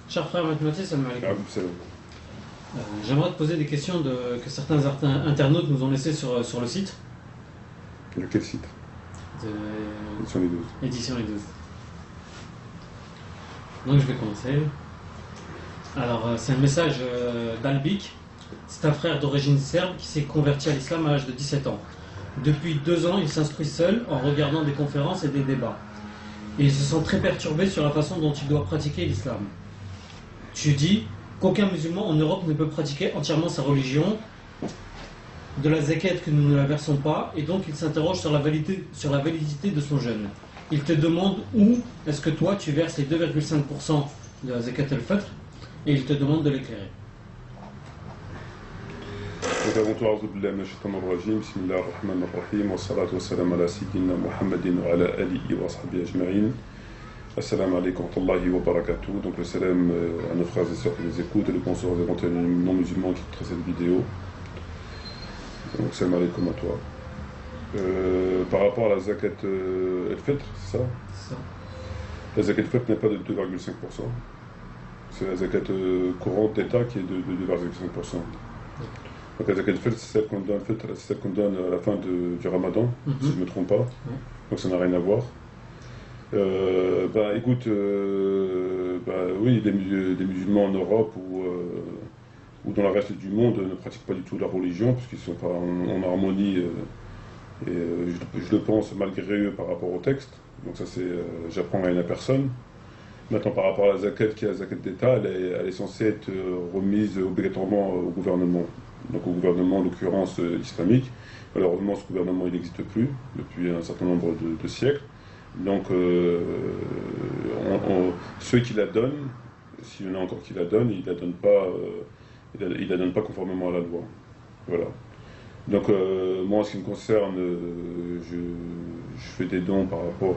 Cher frère mathématicien, salam alaikum. Ah, salam. J'aimerais te poser des questions que certains internautes nous ont laissées sur le site De quel site? de Édition les 12. Édition les 12. Donc je vais commencer. Alors c'est un message d'Albic. C'est un frère d'origine serbe qui s'est converti à l'islam à l'âge de 17 ans. Depuis 2 ans, il s'instruit seul en regardant des conférences et des débats. Et il se sent très perturbé sur la façon dont il doit pratiquer l'islam. Tu dis qu'aucun musulman en Europe ne peut pratiquer entièrement sa religion, de la zakat que nous ne la versons pas, et donc il s'interroge sur la validité de son jeûne. Il te demande où est-ce que toi tu verses les 2,5% de la zakat al-fitr, et il te demande de l'éclairer. Donc avant tout, أعوذ بالله من الشيطان الرجيم بسم الله الرحمن الرحيم والصلاة والسلام على سيدنا محمد وعلى آله وصحبه أجمعين. Assalamu alaikum wa rahmatullahi wa barakatuh. Donc le salam à nos frères et sœurs qui nous écoutent et le bonsoir aux éventuels non-musulmans qui écoutent cette vidéo. Donc salam alaikum à toi. Par rapport à la zakat al-fitr, c'est ça? C'est ça. La zakat al-fitr n'est pas de 2,5%. C'est la zakat courante d'État qui est de 2,5%. Donc la zakat al-fitr, c'est celle qu'on donne à la fin du ramadan, si je ne me trompe pas. Donc ça n'a rien à voir. Écoute, oui, des musulmans en Europe ou dans le reste du monde ne pratiquent pas du tout la religion, puisqu'ils ne sont pas en harmonie, je le pense, malgré eux par rapport au texte. Donc ça, j'apprends rien à personne. Maintenant, par rapport à la zakat, qui est la zakat d'État, elle est censée être remise obligatoirement au gouvernement. Donc au gouvernement, en l'occurrence islamique. Malheureusement, ce gouvernement, il n'existe plus depuis un certain nombre de siècles. Donc, ceux qui la donnent, s'il y en a encore qui la donnent, ils la donnent pas conformément à la loi. Voilà. Donc, moi, en ce qui me concerne, je fais des dons par rapport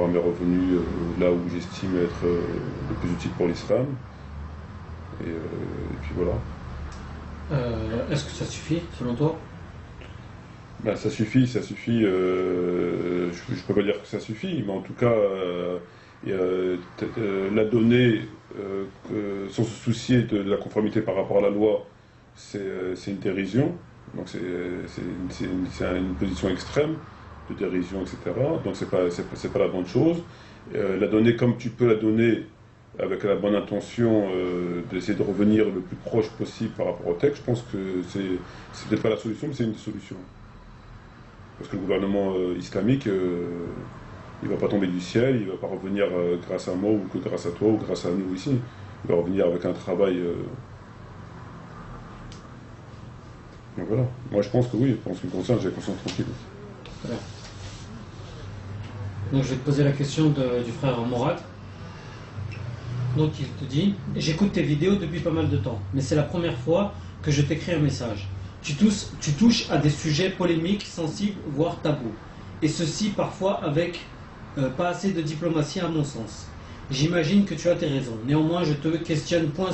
à mes revenus, là où j'estime être le plus utile pour l'islam. Et puis voilà. Est-ce que ça suffit, selon toi? Ben, ça suffit, je ne peux pas dire que ça suffit, mais en tout cas, la donnée, sans se soucier de la conformité par rapport à la loi, c'est une dérision, donc c'est une position extrême de dérision, etc. Donc c'est pas la bonne chose. La donner comme tu peux la donner, avec la bonne intention d'essayer de revenir le plus proche possible par rapport au texte, je pense que c'est peut-être pas la solution, mais c'est une des solutions. Parce que le gouvernement islamique, il ne va pas tomber du ciel, il ne va pas revenir grâce à moi ou que grâce à toi ou grâce à nous ici. Il va revenir avec un travail. Donc voilà. Moi je pense que oui, pour ce qui me concerne, j'ai la conscience tranquille. Voilà. Donc je vais te poser la question du frère Morad. Donc il te dit: j'écoute tes vidéos depuis pas mal de temps, mais c'est la première fois que je t'écris un message. Tu touches à des sujets polémiques, sensibles, voire tabous. Et ceci parfois avec pas assez de diplomatie à mon sens. J'imagine que tu as tes raisons. Néanmoins, je ne questionne point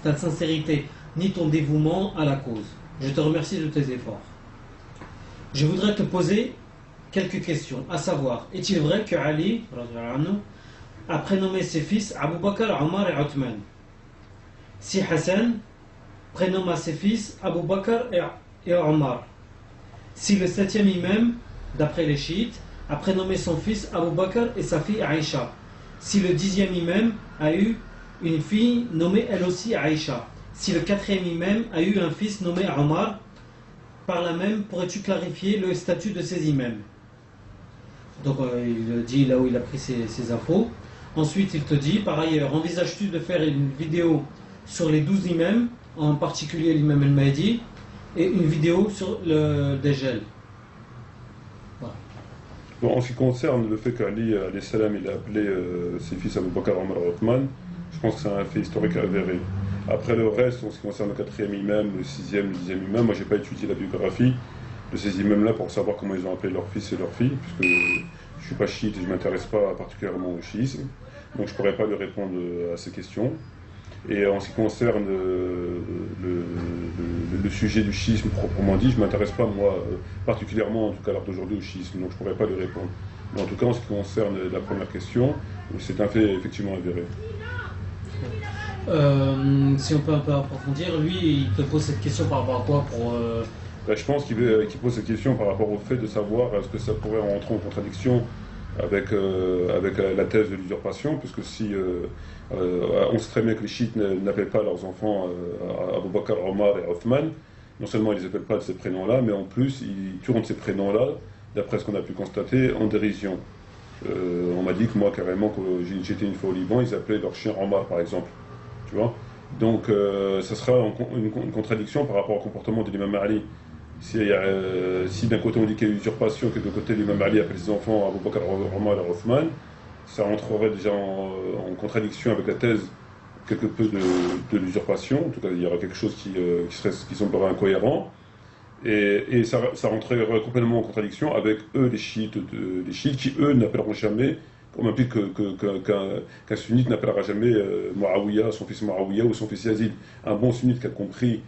ta sincérité, ni ton dévouement à la cause. Je te remercie de tes efforts. Je voudrais te poser quelques questions, à savoir, est-il vrai que Ali a prénommé ses fils Abu Bakr, Omar et Othman? Si Hassan prénomme à ses fils Abu Bakr et Omar. Si le 7e imam, d'après les chiites, a prénommé son fils Abu Bakr et sa fille Aïcha. Si le 10e imam a eu une fille nommée elle aussi Aïcha. Si le 4e imam a eu un fils nommé Omar. Par là même, pourrais-tu clarifier le statut de ces imams? Donc il dit là où il a pris ses infos. Ensuite il te dit, par ailleurs, envisages-tu de faire une vidéo sur les 12 imams, en particulier l'imam al-Mahdi, et une vidéo sur le dégel? Voilà. Bon, en ce qui concerne le fait qu'Ali alayhi salam, il a appelé ses fils Abu Bakr, Omar et Othman, je pense que c'est un fait historique avéré. Après le reste, en ce qui concerne le 4e imam, le 6e, le 10e imam, moi j'ai pas étudié la biographie de ces imams-là pour savoir comment ils ont appelé leurs fils et leurs filles, puisque je suis pas chiite et je m'intéresse pas particulièrement au chiisme, donc je pourrais pas lui répondre à ces questions. Et en ce qui concerne le sujet du schisme proprement dit, je ne m'intéresse pas, moi, particulièrement, en tout cas à l'heure d'aujourd'hui, au schisme, donc je ne pourrais pas lui répondre. Mais en tout cas, en ce qui concerne la première question, c'est un fait effectivement avéré. Si on peut un peu approfondir, lui, il te pose cette question par rapport à quoi pour, Ben, je pense qu'il pose cette question par rapport au fait de savoir est-ce que ça pourrait rentrer en contradiction avec la thèse de l'usurpation, puisque si on sait très bien que les chiites n'appellent pas leurs enfants Abu Bakr, Omar et Othman, non seulement ils ne les appellent pas de ces prénoms-là, mais en plus ils tournent ces prénoms-là, d'après ce qu'on a pu constater, en dérision. On m'a dit que moi, carrément, quand j'étais une fois au Liban, ils appelaient leur chien Omar, par exemple. Tu vois. Donc, ça sera une contradiction par rapport au comportement de l'imam Ali. Si d'un côté on dit qu'il y a usurpation, que de l'autre côté l'imam Ali appelle ses enfants Abu Bakr, Omar et Othman, ça entrerait déjà en contradiction avec la thèse quelque peu de l'usurpation. En tout cas, il y aura quelque chose qui semblerait incohérent. Et ça rentrerait complètement en contradiction avec eux, les chiites qui, eux, n'appelleront jamais, on implique qu'un sunnite n'appellera jamais Muawiyah, son fils Muawiyah ou son fils Yazid. Un bon sunnite qui a compris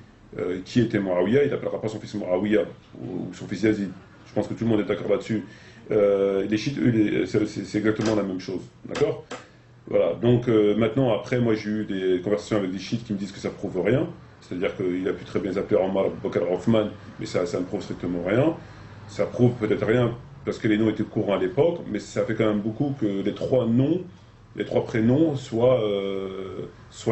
qui était Muawiyah, il n'appellera pas son fils Muawiyah ou son fils Yazid. Je pense que tout le monde est d'accord là-dessus. Les chiites, eux, c'est exactement la même chose. D'accord? Voilà. Donc maintenant, après, moi j'ai eu des conversations avec des chiites qui me disent que ça prouve rien. C'est-à-dire qu'il a pu très bien s'appeler Omar Abu Bakr Othman, mais ça ne prouve strictement rien. Ça prouve peut-être rien parce que les noms étaient courants à l'époque, mais ça fait quand même beaucoup que les trois noms, les trois prénoms soient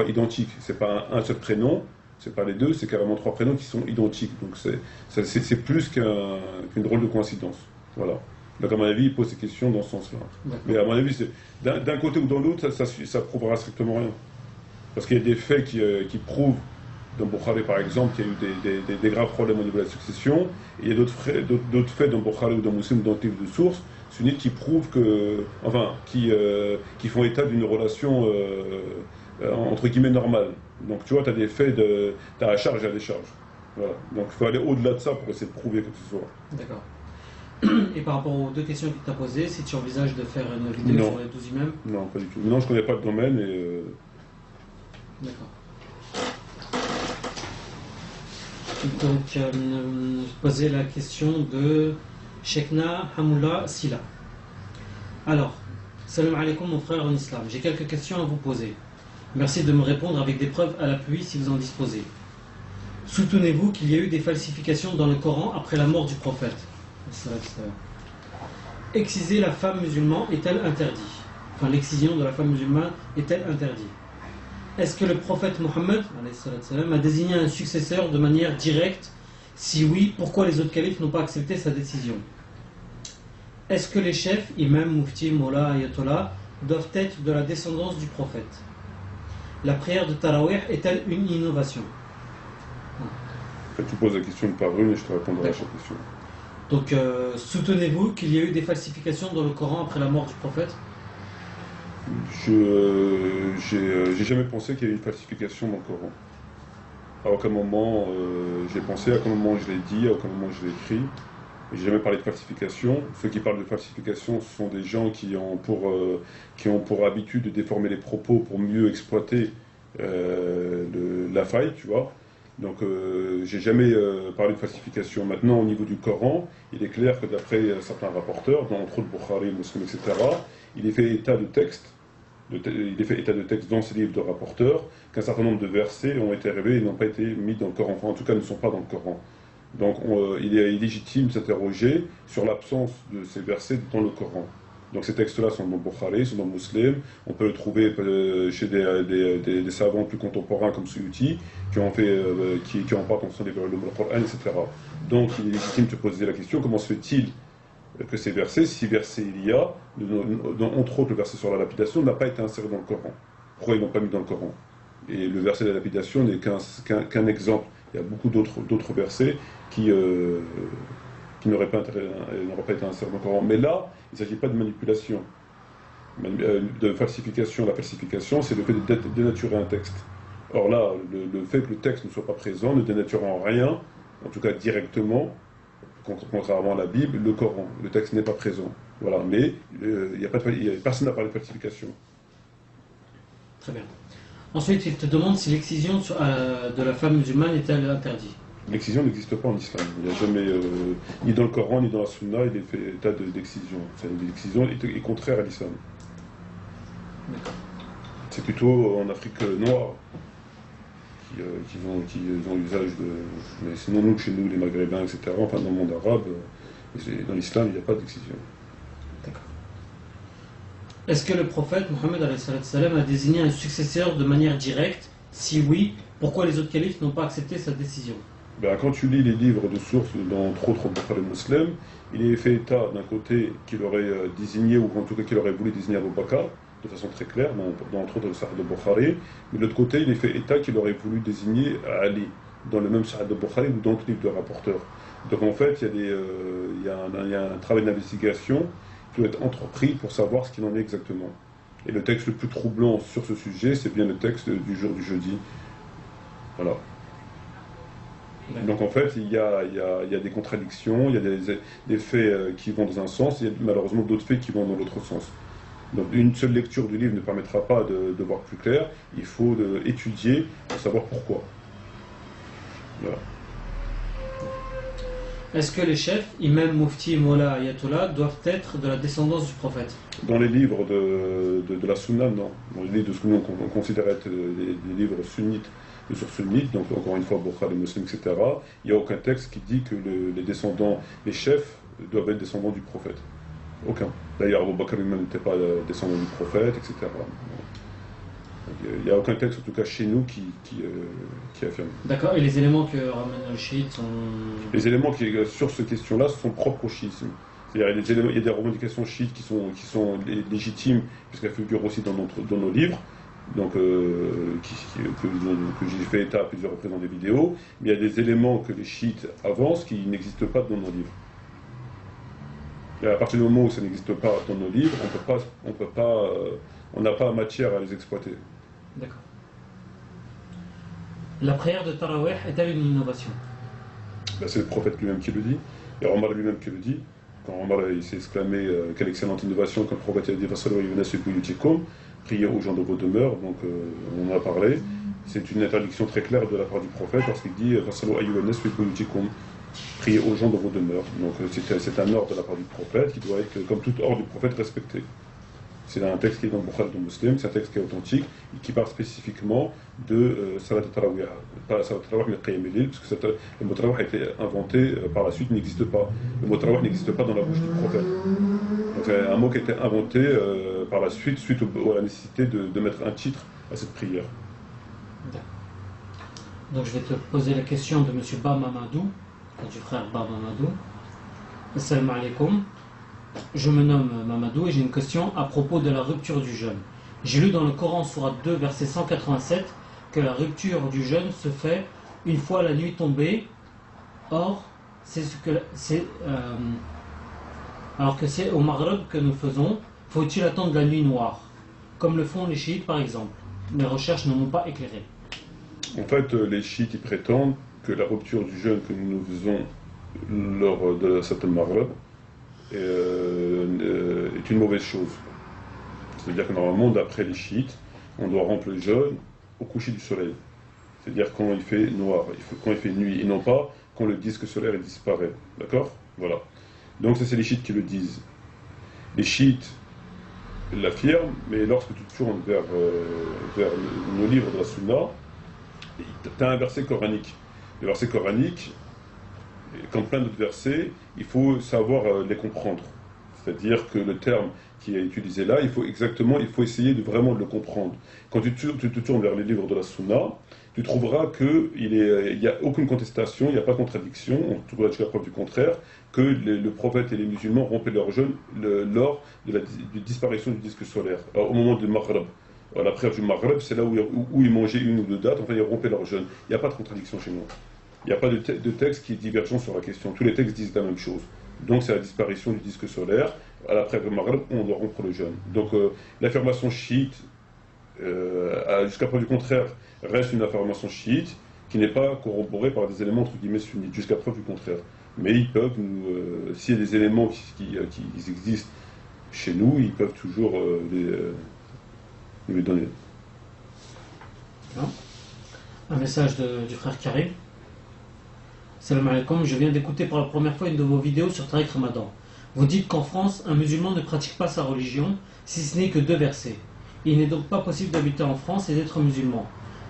identiques. C'est pas un seul prénom, c'est pas les deux, c'est carrément trois prénoms qui sont identiques. Donc c'est plus qu'une drôle de coïncidence. Voilà. Donc à mon avis, il pose ces questions dans ce sens-là. Mais à mon avis, d'un côté ou dans l'autre, ça prouvera strictement rien. Parce qu'il y a des faits qui prouvent, dans Bukhari par exemple, qu'il y a eu des graves problèmes au niveau de la succession, et il y a d'autres faits dans Bukhari ou dans Muslim, dans le livre de source, sunnites qui prouvent qui font état d'une relation entre guillemets normale. Donc tu vois, tu as des faits tu as la charge et la décharge. Voilà. Donc il faut aller au-delà de ça pour essayer de prouver que ce soit. D'accord. Et par rapport aux deux questions qu'il t'a posées, si tu envisages de faire une vidéo sur les 12 imams? Non, pas du tout. Non, je ne connais pas le domaine et... D'accord. Donc, je posais la question de Shekna Hamoula Sila. Alors, salam alaikum mon frère en islam. J'ai quelques questions à vous poser. Merci de me répondre avec des preuves à l'appui si vous en disposez. Soutenez-vous qu'il y a eu des falsifications dans le Coran après la mort du prophète? Exciser la femme musulmane est-elle interdit? Enfin, l'excision de la femme musulmane est-elle interdite? Est-ce que le prophète Mohammed a désigné un successeur de manière directe? Si oui, pourquoi les autres califes n'ont pas accepté sa décision? Est-ce que les chefs, imams, mufti, molla, ayatollah, doivent être de la descendance du prophète? La prière de Tarawih est-elle une innovation? Tu poses la question une par une et je te répondrai à chaque question. Donc, soutenez-vous qu'il y a eu des falsifications dans le Coran après la mort du prophète? J'ai jamais pensé qu'il y ait eu une falsification dans le Coran. À aucun moment j'ai pensé, à aucun moment je l'ai dit, à aucun moment je l'ai écrit. J'ai jamais parlé de falsification. Ceux qui parlent de falsification, ce sont des gens qui ont pour habitude de déformer les propos pour mieux exploiter la faille, tu vois. Donc j'ai jamais parlé de falsification. Maintenant, au niveau du Coran, il est clair que d'après certains rapporteurs, dont entre autres Bukhari, Muslim, etc., il est fait état de texte dans ces livres de rapporteurs qu'un certain nombre de versets ont été révélés et n'ont pas été mis dans le Coran. Enfin, en tout cas, ne sont pas dans le Coran. Donc il est illégitime de s'interroger sur l'absence de ces versets dans le Coran. Donc ces textes-là sont dans Bukhari, sont dans Muslim. On peut le trouver chez des savants plus contemporains comme Suyuti, qui en parlent dans son livre le Coran, etc. Donc il est légitime de se poser la question, comment se fait-il que ces versets, si versets il y a, entre autres le verset sur la lapidation, n'a pas été inséré dans le Coran? Pourquoi ils ne l'ont pas mis dans le Coran? Et le verset de la lapidation n'est qu'un exemple. Il y a beaucoup d'autres versets qui n'auraient pas été insérés dans le Coran. Mais là, il ne s'agit pas de manipulation, de falsification. La falsification, c'est le fait de dénaturer un texte. Or là, le fait que le texte ne soit pas présent ne dénature en rien, en tout cas directement, contrairement à la Bible, le Coran. Le texte n'est pas présent. Voilà. Mais personne n'a parlé de falsification. Très bien. Ensuite, il te demande si l'excision de la femme musulmane est-elle interdite. L'excision n'existe pas en islam. Il n'y a jamais, ni dans le Coran, ni dans la Sunna, il est fait état d'excision. L'excision est contraire à l'islam. C'est plutôt en Afrique noire qui ont usage de... Mais sinon, nous, chez nous, les Maghrébins, etc., enfin dans le monde arabe, dans l'islam, il n'y a pas d'excision. D'accord. Est-ce que le prophète Mohammed a désigné un successeur de manière directe? Si oui, pourquoi les autres califes n'ont pas accepté sa décision? Ben, quand tu lis les livres de sources, entre autres Bukhari Muslim, il est fait état d'un côté qu'il aurait désigné, ou en tout cas qu'il aurait voulu désigner Abu Bakr, de façon très claire, entre autres le Sahih de Bukhari, mais de l'autre côté, il est fait état qu'il aurait voulu désigner Ali, dans le même Sahih de Bukhari ou dans le livre de rapporteur. Donc en fait, il y a un travail d'investigation qui doit être entrepris pour savoir ce qu'il en est exactement. Et le texte le plus troublant sur ce sujet, c'est bien le texte du jour du jeudi. Voilà. Donc en fait, il y a des contradictions, il y a des faits qui vont dans un sens, et il y a malheureusement d'autres faits qui vont dans l'autre sens. Donc une seule lecture du livre ne permettra pas de voir plus clair, il faut étudier pour savoir pourquoi. Voilà. Est-ce que les chefs, imams, mufti, mola, ayatollah, doivent être de la descendance du prophète? Dans les livres de la Sunna, non. Dans les livres de ce que nous on considère être des livres sunnites, sur sunnites, donc encore une fois Bukhari, Muslim, etc., il n'y a aucun texte qui dit que les descendants, les chefs, doivent être descendants du prophète. Aucun. D'ailleurs, Abu Bakr lui-même n'était pas descendant du prophète, etc. Il n'y a aucun texte, en tout cas chez nous, qui affirme. D'accord, et les éléments que ramènent les chiites sont... Les éléments sur cette question-là sont propres au chiisme. C'est-à-dire il y a des revendications chiites qui sont légitimes, puisqu'elles figurent aussi dans nos livres, donc, que j'ai fait état à plusieurs reprises dans des vidéos, mais il y a des éléments que les chiites avancent qui n'existent pas dans nos livres. Et à partir du moment où ça n'existe pas dans nos livres, on n'a pas matière à les exploiter. D'accord. La prière de Tarawih est-elle une innovation? Ben, c'est le prophète lui-même qui le dit, et Omar lui-même qui le dit. Quand Omar s'est exclamé quelle excellente innovation, quand le prophète a dit priez aux gens de vos demeures, donc on en a parlé. C'est une interdiction très claire de la part du prophète parce qu'il dit priez aux gens de vos demeures. Donc c'est un ordre de la part du prophète qui doit être, comme tout ordre du prophète, respecté. C'est un texte qui est dans le Bukhari de Muslim, c'est un texte qui est authentique et qui parle spécifiquement de Salat al-Tarawih. Pas Salat al-Tarawih, mais Qiyam al-Layl, parce que le mot Tarawih a été inventé par la suite, n'existe pas. Le mot Tarawih n'existe pas dans la bouche du prophète. Donc c'est un mot qui a été inventé par la suite, suite à la nécessité de mettre un titre à cette prière. Donc je vais te poser la question de M. Ba Mamadou, du frère Ba Mamadou. Assalamu alaikum. Je me nomme Mamadou et j'ai une question à propos de la rupture du jeûne. J'ai lu dans le Coran, sourate 2, verset 187, que la rupture du jeûne se fait une fois la nuit tombée. Or, alors que c'est au Maghreb que nous faisons, faut-il attendre la nuit noire, comme le font les chiites par exemple? Mes recherches ne m'ont pas éclairé. En fait, les chiites ils prétendent que la rupture du jeûne que nous faisons lors de la Salat al-Maghrib est une mauvaise chose. C'est-à-dire que normalement, d'après les chiites, on doit rompre le jeûne au coucher du soleil. C'est-à-dire quand il fait noir, quand il fait nuit, et non pas quand le disque solaire disparaît. D'accord? Voilà. Donc ça, c'est les chiites qui le disent. Les chiites l'affirment, mais lorsque tu te tournes vers nos livres de la Sunna, tu as un verset coranique. Le verset coranique, comme plein d'autres versets, il faut savoir les comprendre. C'est-à-dire que le terme qui est utilisé là, il faut essayer de vraiment le comprendre. Quand tu te tournes vers les livres de la Sunna, tu trouveras qu'il n'y a aucune contestation, il n'y a pas de contradiction, on trouvera jusqu'à la preuve du contraire, que le prophète et les musulmans rompaient leur jeûne lors de la disparition du disque solaire, au moment du Maghreb. La prière du Maghreb, c'est là où ils mangeaient une ou deux dates, enfin ils rompaient leur jeûne. Il n'y a pas de contradiction chez nous. Il n'y a pas de texte qui est divergent sur la question. Tous les textes disent la même chose. Donc c'est la disparition du disque solaire. À la prière du Maghreb, on doit rompre le jeûne. Donc l'affirmation chiite, jusqu'à preuve du contraire, reste une affirmation chiite qui n'est pas corroborée par des éléments entre guillemets sunnites, jusqu'à preuve du contraire. Mais ils peuvent, s'il y a des éléments qui existent chez nous, ils peuvent toujours les donner. Un message du frère Karim. Salam alaikum, je viens d'écouter pour la première fois une de vos vidéos sur Tariq Ramadan. Vous dites qu'en France, un musulman ne pratique pas sa religion, si ce n'est que 2 versets. Il n'est donc pas possible d'habiter en France et d'être musulman.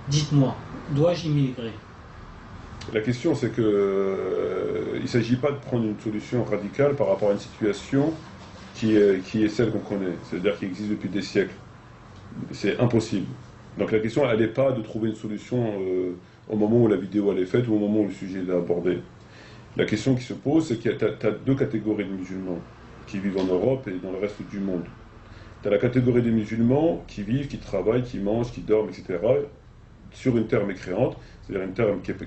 Dites-moi, dois-je immigrer? La question, c'est que il ne s'agit pas de prendre une solution radicale par rapport à une situation qui est celle qu'on connaît, c'est-à-dire qui existe depuis des siècles. C'est impossible. Donc la question, elle n'est pas de trouver une solution au moment où la vidéo elle est faite ou au moment où le sujet est abordé. La question qui se pose, c'est que tu as 2 catégories de musulmans qui vivent en Europe et dans le reste du monde. Tu as la catégorie des musulmans qui vivent, qui travaillent, qui mangent, qui dorment, etc., sur une terre mécréante, c'est-à-dire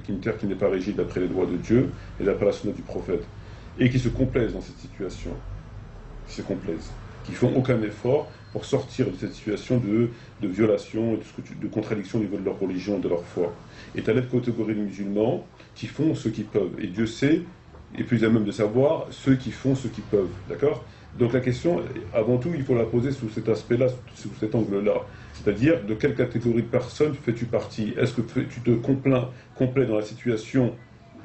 une terre qui n'est pas régie d'après les lois de Dieu et d'après la sunna du prophète, et qui se complaisent dans cette situation, qui font aucun effort pour sortir de cette situation de violation et de contradiction au niveau de leur religion et de leur foi. Et tu as l'autre catégorie de musulmans qui font ce qu'ils peuvent. Et Dieu sait, et plus à même de savoir, ceux qui font ce qu'ils peuvent. D'accord? Donc la question, avant tout, il faut la poser sous cet aspect-là, sous cet angle-là. C'est-à-dire, de quelle catégorie de personnes fais-tu partie? Est-ce que tu te complais dans la situation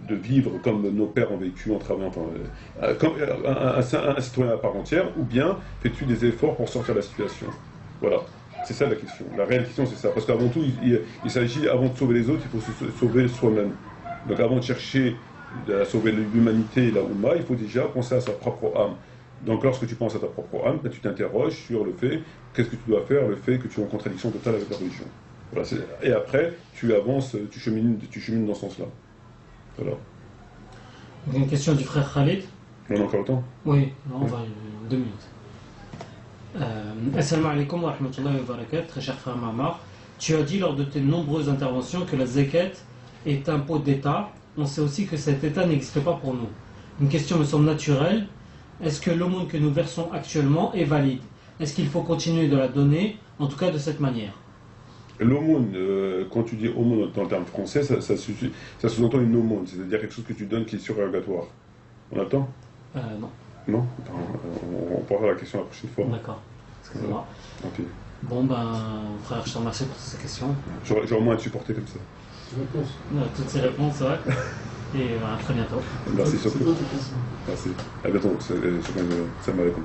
de vivre comme nos pères ont vécu en travaillant comme un citoyen à part entière, ou bien fais-tu des efforts pour sortir de la situation? Voilà, c'est ça la question. La réelle question, c'est ça. Parce qu'avant tout, il s'agit, avant de sauver les autres, il faut se sauver soi-même. Donc avant de chercher à sauver l'humanité et la Oumma, il faut déjà penser à sa propre âme. Donc lorsque tu penses à ta propre âme, tu t'interroges sur le fait, qu'est-ce que tu dois faire, le fait que tu es en contradiction totale avec la religion. Voilà, et après, tu avances, tu chemines dans ce sens-là. Voilà. Une question du frère Khalid. On a encore le temps? Oui, non, on va 2 minutes. Assalamu alaikum wa rahmatullahi wa barakatuh, très cher frère Mamar. Tu as dit lors de tes nombreuses interventions que la zakat est un impôt d'État. On sait aussi que cet État n'existe pas pour nous. Une question me semble naturelle. Est-ce que l'aumône que nous versons actuellement est valide? Est-ce qu'il faut continuer de la donner, en tout cas de cette manière? L'aumône, quand tu dis aumône dans le terme français, ça sous-entend une aumône, c'est-à-dire quelque chose que tu donnes qui est surrogatoire. On attend? Non. Non? On posera la question la prochaine fois. D'accord. Excusez-moi. Okay. Bon ben, frère, je te remercie pour toutes ces questions. J'aurais au moins à te supporter comme ça. Toutes ces réponses, ouais. Et à très bientôt. Merci surtout. Merci. À bientôt. Salam alaikum.